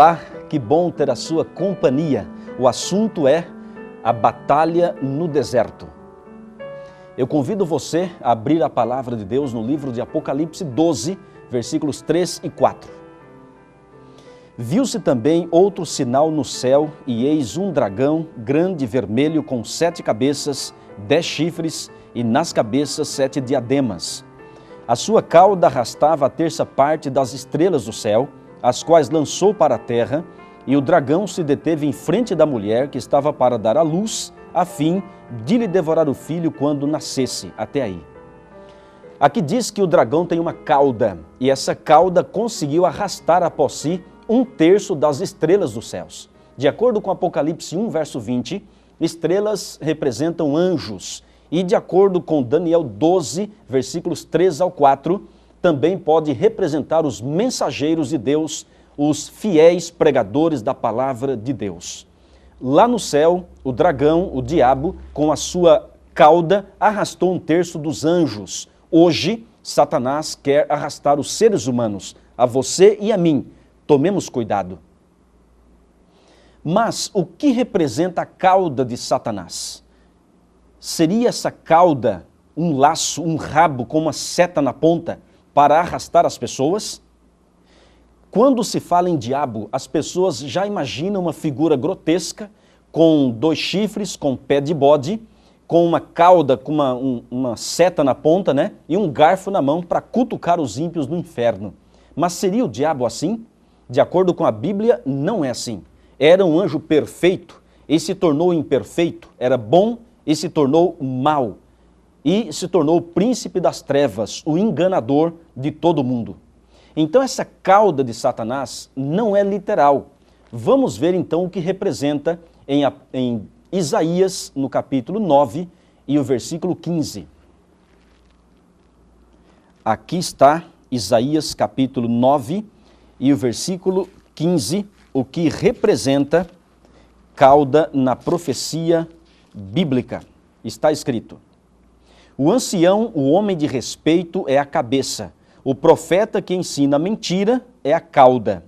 Olá, que bom ter a sua companhia. O assunto é a batalha no deserto. Eu convido você a abrir a palavra de Deus no livro de Apocalipse 12, versículos 3 e 4. Viu-se também outro sinal no céu, e eis um dragão grande e vermelho com 7 cabeças, 10 chifres, e nas cabeças 7 diademas. A sua cauda arrastava a terça parte das estrelas do céu, as quais lançou para a terra, e o dragão se deteve em frente da mulher que estava para dar à luz, a fim de lhe devorar o filho quando nascesse. Até aí. Aqui diz que o dragão tem uma cauda, e essa cauda conseguiu arrastar após si 1/3 das estrelas dos céus. De acordo com Apocalipse 1, verso 20, estrelas representam anjos, e de acordo com Daniel 12, versículos 3 ao 4, também pode representar os mensageiros de Deus, os fiéis pregadores da palavra de Deus. Lá no céu, o dragão, o diabo, com a sua cauda, arrastou 1/3 dos anjos. Hoje, Satanás quer arrastar os seres humanos, a você e a mim. Tomemos cuidado. Mas o que representa a cauda de Satanás? Seria essa cauda um laço, um rabo com uma seta na ponta para arrastar as pessoas? Quando se fala em diabo, as pessoas já imaginam uma figura grotesca, com 2 chifres, com pé de bode, com uma cauda, com uma seta na ponta, né? E um garfo na mão para cutucar os ímpios no inferno. Mas seria o diabo assim? De acordo com a Bíblia, não é assim. Era um anjo perfeito e se tornou imperfeito, era bom e se tornou mau. E se tornou o príncipe das trevas, o enganador de todo mundo. Então essa cauda de Satanás não é literal. Vamos ver então o que representa em Isaías, no capítulo 9 e o versículo 15. Aqui está Isaías capítulo 9 e o versículo 15, o que representa cauda na profecia bíblica. Está escrito: o ancião, o homem de respeito, é a cabeça. O profeta que ensina a mentira é a cauda.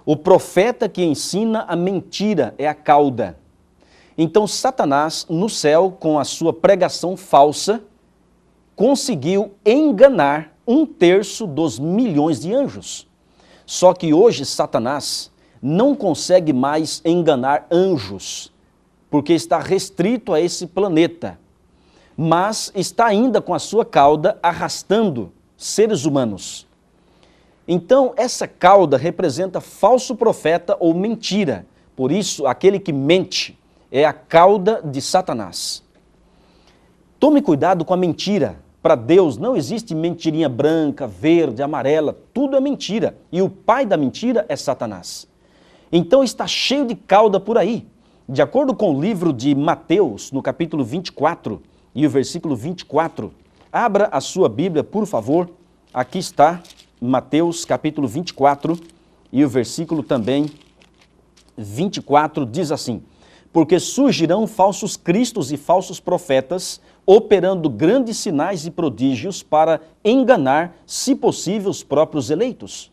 O profeta que ensina a mentira é a cauda. Então Satanás, no céu, com a sua pregação falsa, conseguiu enganar 1/3 dos milhões de anjos. Só que hoje Satanás não consegue mais enganar anjos, porque está restrito a esse planeta. Mas está ainda com a sua cauda arrastando seres humanos. Então, essa cauda representa falso profeta ou mentira. Por isso, aquele que mente é a cauda de Satanás. Tome cuidado com a mentira. Para Deus não existe mentirinha branca, verde, amarela. Tudo é mentira. E o pai da mentira é Satanás. Então, está cheio de cauda por aí. De acordo com o livro de Mateus, no capítulo 24, e o versículo 24, abra a sua Bíblia, por favor. Aqui está Mateus capítulo 24 e o versículo também 24 diz assim: porque surgirão falsos cristos e falsos profetas, operando grandes sinais e prodígios para enganar, se possível, os próprios eleitos.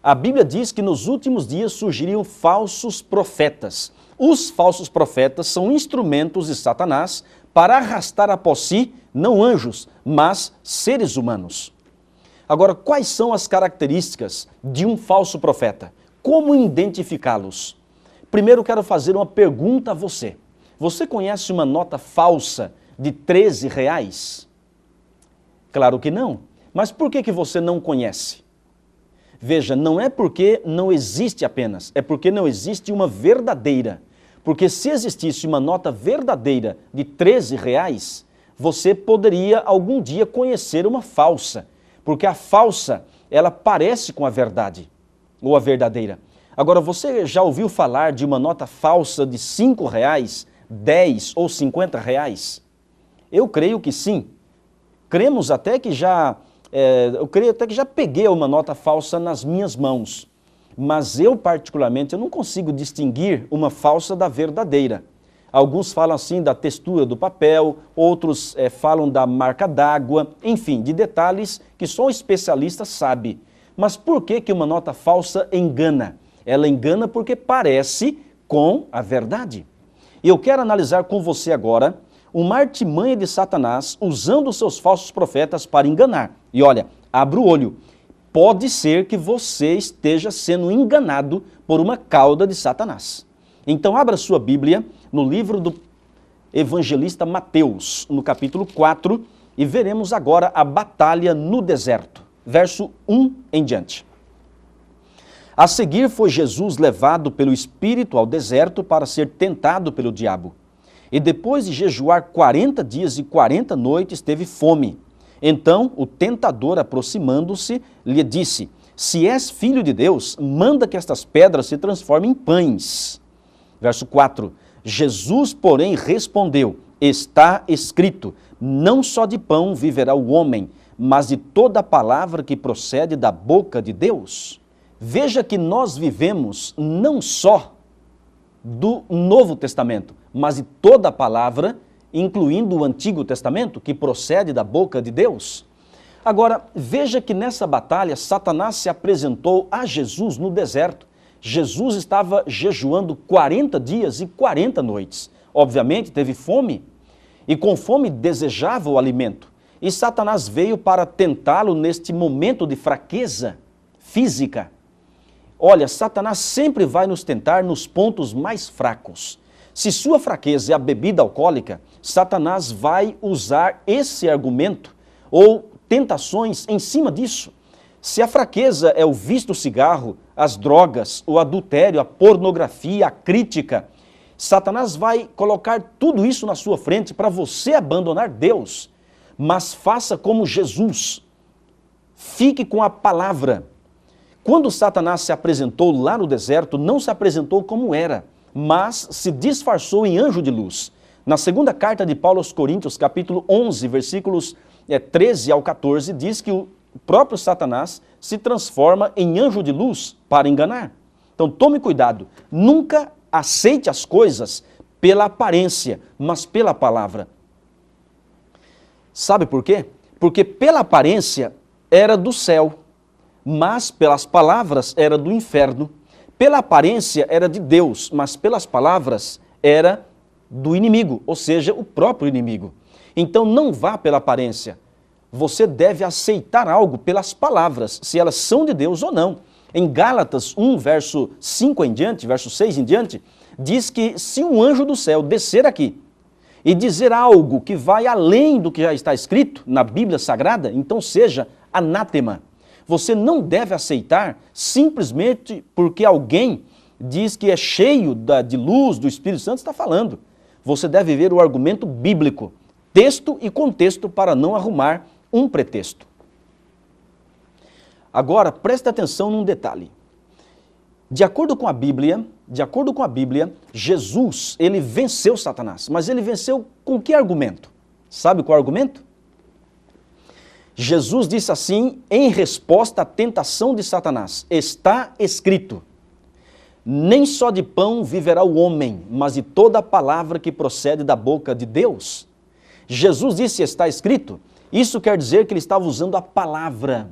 A Bíblia diz que nos últimos dias surgiriam falsos profetas. Os falsos profetas são instrumentos de Satanás para arrastar após si, não anjos, mas seres humanos. Agora, quais são as características de um falso profeta? Como identificá-los? Primeiro, quero fazer uma pergunta a você. Você conhece uma nota falsa de R$13? Claro que não. Mas por que você não conhece? Veja, não é porque não existe apenas, é porque não existe uma verdadeira. Porque se existisse uma nota verdadeira de R$13, você poderia algum dia conhecer uma falsa. Porque a falsa, ela parece com a verdade, ou a verdadeira. Agora, você já ouviu falar de uma nota falsa de R$5, 10 ou R$50? Eu creio que sim. Cremos até que eu creio até que já peguei uma nota falsa nas minhas mãos. Mas eu, particularmente, eu não consigo distinguir uma falsa da verdadeira. Alguns falam assim da textura do papel, outros falam da marca d'água, enfim, de detalhes que só um especialista sabe. Mas por que que uma nota falsa engana? Ela engana porque parece com a verdade. E eu quero analisar com você agora uma artimanha de Satanás usando os seus falsos profetas para enganar. E olha, abra o olho. Pode ser que você esteja sendo enganado por uma cauda de Satanás. Então abra sua Bíblia no livro do evangelista Mateus, no capítulo 4, e veremos agora a batalha no deserto. Verso 1 em diante. A seguir foi Jesus levado pelo Espírito ao deserto para ser tentado pelo diabo. E depois de jejuar 40 dias e 40 noites, teve fome. Então o tentador, aproximando-se, lhe disse: se és filho de Deus, manda que estas pedras se transformem em pães. Verso 4. Jesus, porém, respondeu: está escrito, não só de pão viverá o homem, mas de toda palavra que procede da boca de Deus. Veja que nós vivemos não só do Novo Testamento, mas de toda a palavra, incluindo o Antigo Testamento, que procede da boca de Deus. Agora, veja que nessa batalha, Satanás se apresentou a Jesus no deserto. Jesus estava jejuando 40 dias e 40 noites. Obviamente, teve fome, e com fome desejava o alimento. E Satanás veio para tentá-lo neste momento de fraqueza física. Olha, Satanás sempre vai nos tentar nos pontos mais fracos. Se sua fraqueza é a bebida alcoólica, Satanás vai usar esse argumento ou tentações em cima disso. Se a fraqueza é o vício do cigarro, as drogas, o adultério, a pornografia, a crítica, Satanás vai colocar tudo isso na sua frente para você abandonar Deus. Mas faça como Jesus. Fique com a palavra. Quando Satanás se apresentou lá no deserto, não se apresentou como era, mas se disfarçou em anjo de luz. Na segunda carta de Paulo aos Coríntios, capítulo 11, versículos 13 ao 14, diz que o próprio Satanás se transforma em anjo de luz para enganar. Então tome cuidado, nunca aceite as coisas pela aparência, mas pela palavra. Sabe por quê? Porque pela aparência era do céu, mas pelas palavras era do inferno. Pela aparência era de Deus, mas pelas palavras era do inimigo, ou seja, o próprio inimigo. Então não vá pela aparência. Você deve aceitar algo pelas palavras, se elas são de Deus ou não. Em Gálatas 1, verso 5 em diante, verso 6 em diante, diz que se um anjo do céu descer aqui e dizer algo que vai além do que já está escrito na Bíblia Sagrada, então seja anátema. Você não deve aceitar simplesmente porque alguém diz que é cheio de luz, do Espírito Santo, está falando. Você deve ver o argumento bíblico, texto e contexto, para não arrumar um pretexto. Agora, preste atenção num detalhe. De acordo com a Bíblia, Jesus, ele venceu Satanás. Mas ele venceu com que argumento? Sabe qual argumento? Jesus disse assim, em resposta à tentação de Satanás: está escrito, nem só de pão viverá o homem, mas de toda a palavra que procede da boca de Deus. Jesus disse, está escrito, isso quer dizer que ele estava usando a palavra.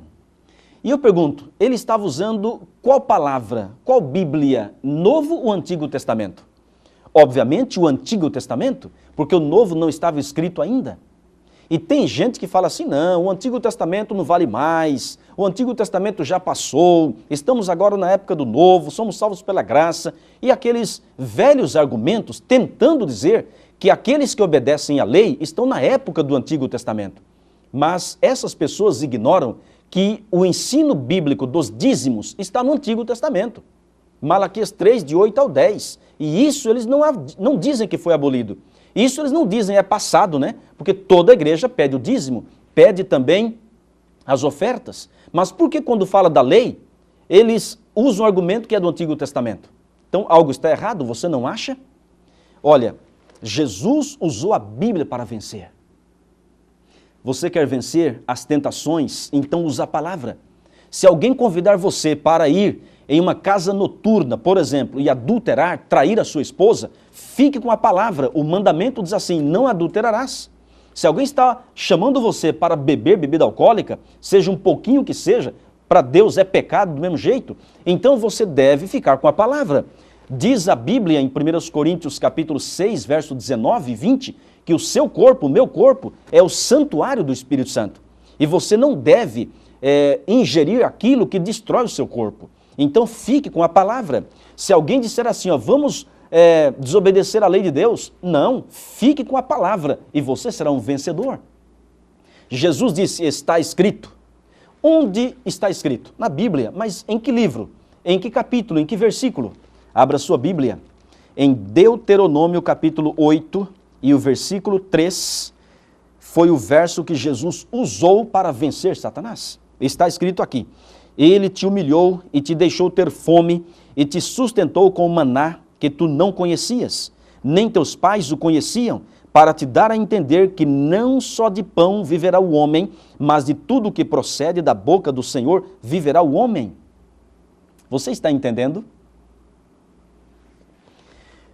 E eu pergunto, ele estava usando qual palavra, qual Bíblia, Novo ou Antigo Testamento? Obviamente o Antigo Testamento, porque o Novo não estava escrito ainda. E tem gente que fala assim, não, o Antigo Testamento não vale mais, o Antigo Testamento já passou, estamos agora na época do Novo, somos salvos pela graça. E aqueles velhos argumentos tentando dizer que aqueles que obedecem à lei estão na época do Antigo Testamento. Mas essas pessoas ignoram que o ensino bíblico dos dízimos está no Antigo Testamento. Malaquias 3, de 8 ao 10. E isso eles não dizem que foi abolido. Isso eles não dizem, é passado, né? Porque toda a igreja pede o dízimo, pede também as ofertas. Mas por que quando fala da lei, eles usam o argumento que é do Antigo Testamento? Então algo está errado, você não acha? Olha, Jesus usou a Bíblia para vencer. Você quer vencer as tentações? Então usa a palavra. Se alguém convidar você para ir em uma casa noturna, por exemplo, e adulterar, trair a sua esposa, fique com a palavra. O mandamento diz assim, não adulterarás. Se alguém está chamando você para beber bebida alcoólica, seja um pouquinho que seja, para Deus é pecado do mesmo jeito? Então você deve ficar com a palavra. Diz a Bíblia em 1 Coríntios capítulo 6, verso 19 e 20, que o seu corpo, o meu corpo, é o santuário do Espírito Santo. E você não deve ingerir aquilo que destrói o seu corpo. Então fique com a palavra. Se alguém disser assim, ó, vamos desobedecer a lei de Deus, não, fique com a palavra e você será um vencedor. Jesus disse, está escrito. Onde está escrito? Na Bíblia, mas em que livro? Em que capítulo? Em que versículo? Abra sua Bíblia. Em Deuteronômio capítulo 8 e o versículo 3, foi o verso que Jesus usou para vencer Satanás. Está escrito aqui, ele te humilhou e te deixou ter fome e te sustentou com o maná que tu não conhecias, nem teus pais o conheciam, para te dar a entender que não só de pão viverá o homem, mas de tudo que procede da boca do Senhor viverá o homem. Você está entendendo?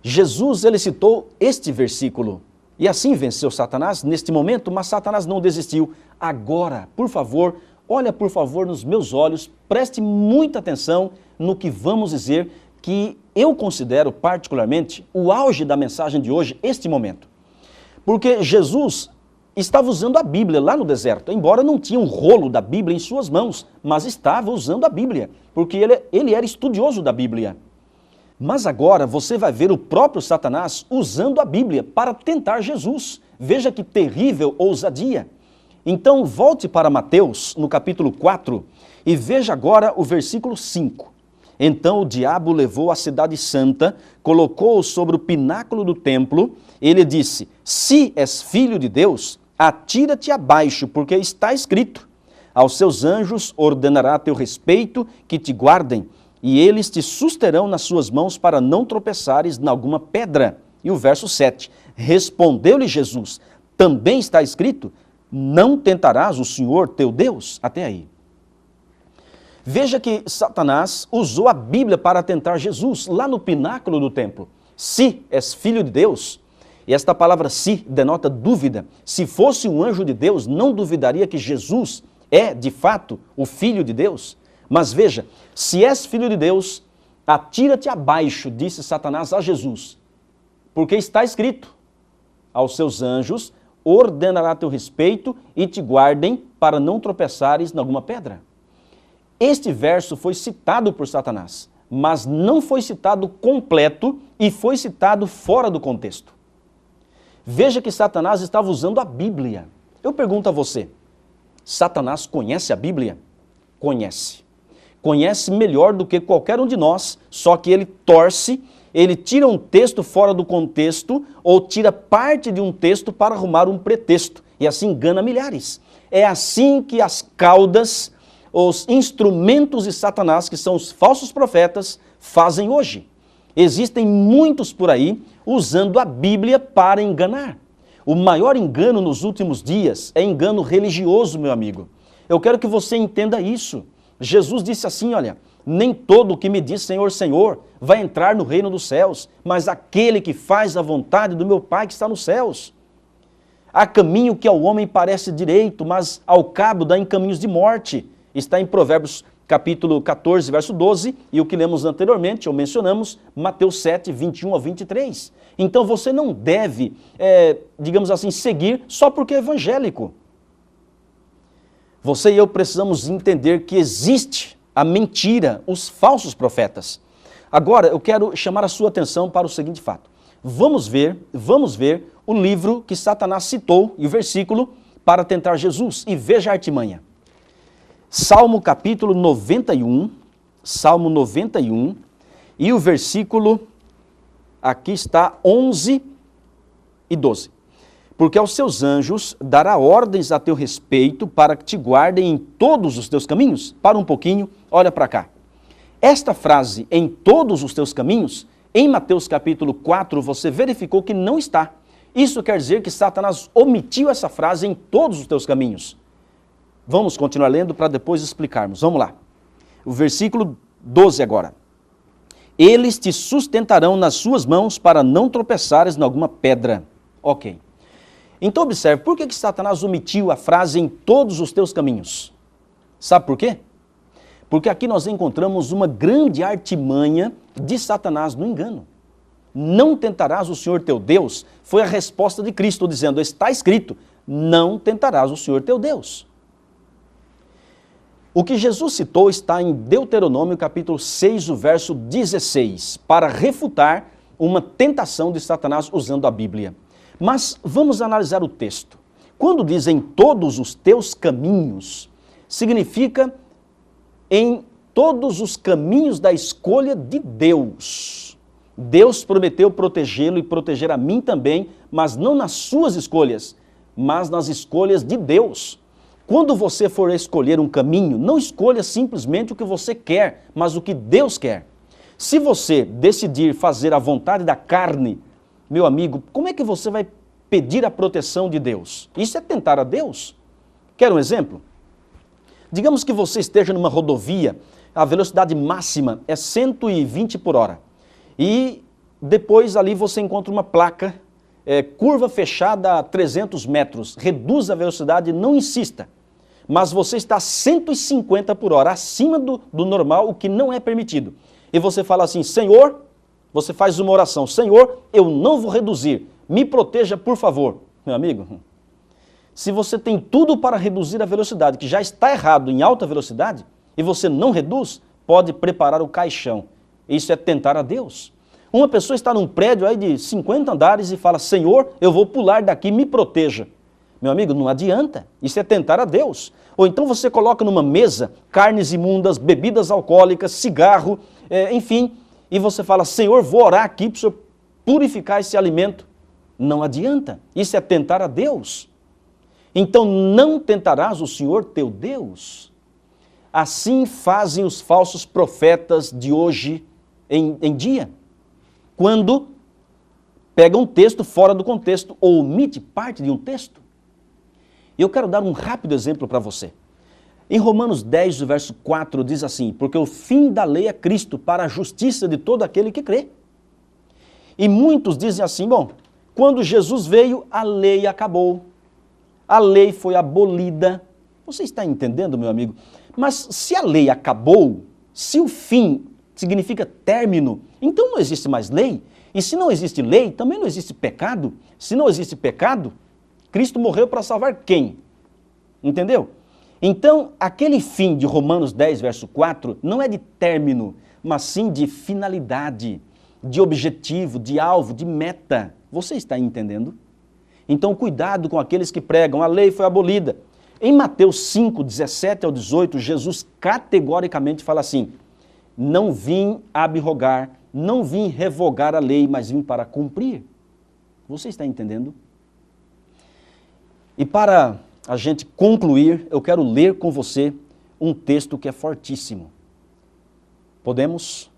Jesus, ele citou este versículo, e assim venceu Satanás neste momento, mas Satanás não desistiu. Agora, por favor, olha por favor nos meus olhos, preste muita atenção no que vamos dizer, que eu considero particularmente o auge da mensagem de hoje, este momento. Porque Jesus estava usando a Bíblia lá no deserto, embora não tinha um rolo da Bíblia em suas mãos, mas estava usando a Bíblia, porque ele era estudioso da Bíblia. Mas agora você vai ver o próprio Satanás usando a Bíblia para tentar Jesus. Veja que terrível ousadia. Então volte para Mateus, no capítulo 4, e veja agora o versículo 5. Então o diabo levou a cidade santa, colocou-o sobre o pináculo do templo, ele disse, se és filho de Deus, atira-te abaixo, porque está escrito, aos seus anjos ordenará a teu respeito que te guardem, e eles te susterão nas suas mãos para não tropeçares em alguma pedra. E o verso 7, respondeu-lhe Jesus, também está escrito, não tentarás o Senhor teu Deus. Até aí. Veja que Satanás usou a Bíblia para tentar Jesus, lá no pináculo do templo. Se és filho de Deus, e esta palavra se denota dúvida, se fosse um anjo de Deus, não duvidaria que Jesus é, de fato, o Filho de Deus. Mas veja, se és filho de Deus, atira-te abaixo, disse Satanás a Jesus, porque está escrito, aos seus anjos ordenará teu respeito e te guardem para não tropeçares em alguma pedra. Este verso foi citado por Satanás, mas não foi citado completo e foi citado fora do contexto. Veja que Satanás estava usando a Bíblia. Eu pergunto a você, Satanás conhece a Bíblia? Conhece. Conhece melhor do que qualquer um de nós, só que ele torce, ele tira um texto fora do contexto ou tira parte de um texto para arrumar um pretexto e assim engana milhares. É assim que as caudas, os instrumentos de Satanás, que são os falsos profetas, fazem hoje. Existem muitos por aí usando a Bíblia para enganar. O maior engano nos últimos dias é engano religioso, meu amigo. Eu quero que você entenda isso. Jesus disse assim, olha, nem todo o que me diz Senhor, Senhor, vai entrar no reino dos céus, mas aquele que faz a vontade do meu Pai que está nos céus. Há caminho que ao homem parece direito, mas ao cabo dá em caminhos de morte. Está em Provérbios capítulo 14, verso 12, e o que lemos anteriormente, ou mencionamos, Mateus 7, 21 a 23. Então você não deve, digamos assim, seguir só porque é evangélico. Você e eu precisamos entender que existe a mentira, os falsos profetas. Agora, eu quero chamar a sua atenção para o seguinte fato. Vamos ver o livro que Satanás citou e o versículo para tentar Jesus. E veja a artimanha. Salmo capítulo 91, Salmo 91, e o versículo, aqui está, 11 e 12. Porque aos seus anjos dará ordens a teu respeito para que te guardem em todos os teus caminhos. Para um pouquinho, olha para cá. Esta frase, em todos os teus caminhos, em Mateus capítulo 4, você verificou que não está. Isso quer dizer que Satanás omitiu essa frase em todos os teus caminhos. Vamos continuar lendo para depois explicarmos. Vamos lá. O versículo 12 agora. Eles te sustentarão nas suas mãos para não tropeçares em alguma pedra. Ok. Então observe, por que Satanás omitiu a frase em todos os teus caminhos? Sabe por quê? Porque aqui nós encontramos uma grande artimanha de Satanás no engano. Não tentarás o Senhor teu Deus, foi a resposta de Cristo, dizendo, está escrito, não tentarás o Senhor teu Deus. O que Jesus citou está em Deuteronômio capítulo 6, o verso 16, para refutar uma tentação de Satanás usando a Bíblia. Mas vamos analisar o texto. Quando diz em todos os teus caminhos, significa em todos os caminhos da escolha de Deus. Deus prometeu protegê-lo e proteger a mim também, mas não nas suas escolhas, mas nas escolhas de Deus. Quando você for escolher um caminho, não escolha simplesmente o que você quer, mas o que Deus quer. Se você decidir fazer a vontade da carne, meu amigo, como é que você vai pedir a proteção de Deus? Isso é tentar a Deus. Quer um exemplo? Digamos que você esteja numa rodovia, a velocidade máxima é 120 por hora. E depois ali você encontra uma placa, curva fechada a 300 metros, reduz a velocidade, não insista. Mas você está a 150 por hora, acima do normal, o que não é permitido. E você fala assim, Senhor, você faz uma oração, Senhor, eu não vou reduzir, me proteja por favor. Meu amigo, se você tem tudo para reduzir a velocidade, que já está errado em alta velocidade, e você não reduz, pode preparar o caixão. Isso é tentar a Deus. Uma pessoa está num prédio aí de 50 andares e fala, Senhor, eu vou pular daqui, me proteja. Meu amigo, não adianta. Isso é tentar a Deus. Ou então você coloca numa mesa carnes imundas, bebidas alcoólicas, cigarro, enfim, e você fala, Senhor, vou orar aqui para o Senhor purificar esse alimento. Não adianta. Isso é tentar a Deus. Então não tentarás o Senhor teu Deus. Assim fazem os falsos profetas de hoje em dia. Quando pega um texto fora do contexto ou omite parte de um texto. Eu quero dar um rápido exemplo para você. Em Romanos 10, o verso 4, diz assim, porque o fim da lei é Cristo para a justiça de todo aquele que crê. E muitos dizem assim, bom, quando Jesus veio, a lei acabou. A lei foi abolida. Você está entendendo, meu amigo? Mas se a lei acabou, se o fim significa término, então não existe mais lei. E se não existe lei, também não existe pecado. Se não existe pecado, Cristo morreu para salvar quem? Entendeu? Então, aquele fim de Romanos 10, verso 4, não é de término, mas sim de finalidade, de objetivo, de alvo, de meta. Você está entendendo? Então, cuidado com aqueles que pregam, a lei foi abolida. Em Mateus 5, 17 ao 18, Jesus categoricamente fala assim, não vim abrogar, não vim revogar a lei, mas vim para cumprir. Você está entendendo? E para a gente concluir, eu quero ler com você um texto que é fortíssimo. Podemos?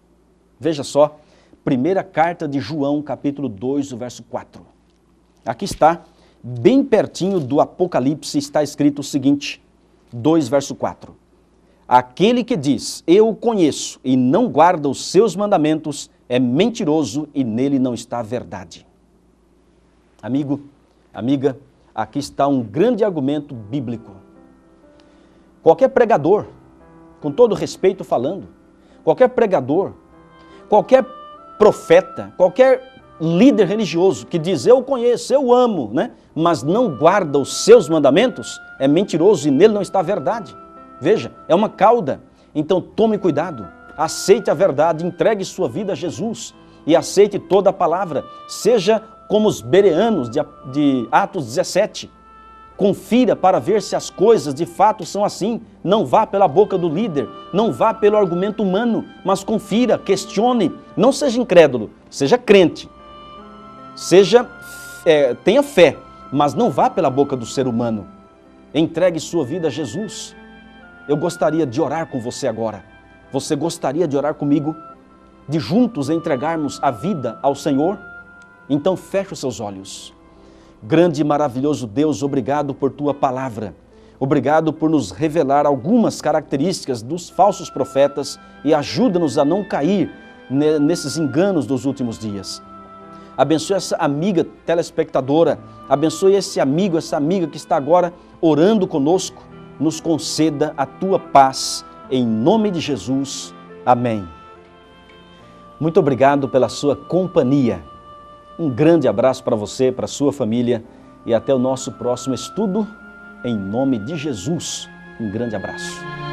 Veja só, primeira carta de João, capítulo 2, o verso 4. Aqui está, bem pertinho do Apocalipse, está escrito o seguinte, 2, verso 4. Aquele que diz, eu o conheço, e não guarda os seus mandamentos, é mentiroso e nele não está a verdade. Amigo, amiga, aqui está um grande argumento bíblico. Qualquer pregador, com todo respeito falando, qualquer pregador, qualquer profeta, qualquer líder religioso que diz, eu conheço, eu amo, né? Mas não guarda os seus mandamentos, é mentiroso e nele não está a verdade. Veja, é uma cauda. Então tome cuidado, aceite a verdade, entregue sua vida a Jesus e aceite toda a palavra. Seja como os bereanos de Atos 17. Confira para ver se as coisas de fato são assim. Não vá pela boca do líder, não vá pelo argumento humano, mas confira, questione. Não seja incrédulo, seja crente. Tenha fé, mas não vá pela boca do ser humano. Entregue sua vida a Jesus. Eu gostaria de orar com você agora. Você gostaria de orar comigo? De juntos entregarmos a vida ao Senhor? Então feche os seus olhos. Grande e maravilhoso Deus, obrigado por Tua palavra. Obrigado por nos revelar algumas características dos falsos profetas e ajuda-nos a não cair nesses enganos dos últimos dias. Abençoe essa amiga telespectadora, abençoe esse amigo, essa amiga que está agora orando conosco. Nos conceda a Tua paz, em nome de Jesus. Amém. Muito obrigado pela sua companhia. Um grande abraço para você, para a sua família e até o nosso próximo estudo, em nome de Jesus. Um grande abraço.